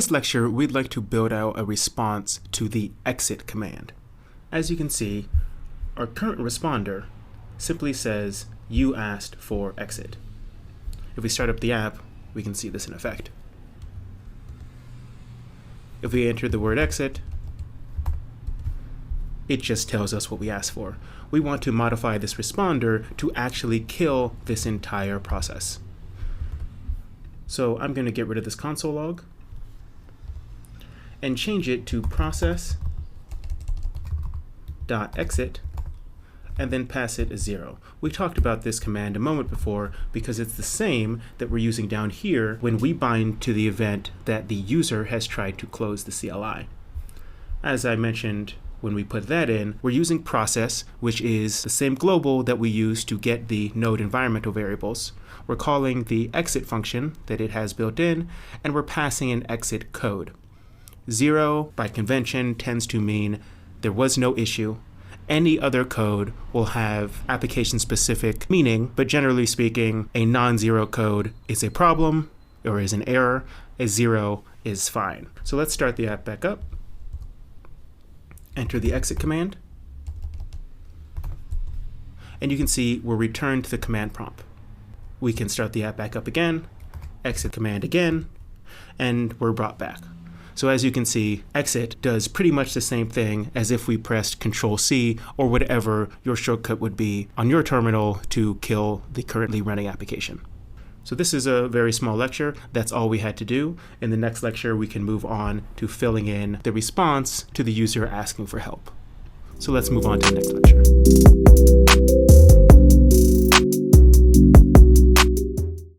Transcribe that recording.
this lecture, we'd like to build out a response to the exit command. As you can see, our current responder simply says, "You asked for exit." If we start up the app, we can see this in effect. If we enter the word exit, it just tells us what we asked for. We want to modify this responder to actually kill this entire process. So I'm going to get rid of this console log and change it to process.exit and then pass it as 0. We talked about this command a moment before because it's the same that we're using down here when we bind to the event that the user has tried to close the CLI. As I mentioned, when we put that in, we're using process, which is the same global that we use to get the node environmental variables. We're calling the exit function that it has built in, and we're passing an exit code. 0, by convention, tends to mean there was no issue. Any other code will have application-specific meaning, but generally speaking, a non-zero code is a problem or is an error. A 0 is fine. So let's start the app back up. Enter the exit command. And you can see we're returned to the command prompt. We can start the app back up again, exit command again, and we're brought back. So as you can see, exit does pretty much the same thing as if we pressed Control-C or whatever your shortcut would be on your terminal to kill the currently running application. So this is a very small lecture. That's all we had to do. In the next lecture, we can move on to filling in the response to the user asking for help. So let's move on to the next lecture.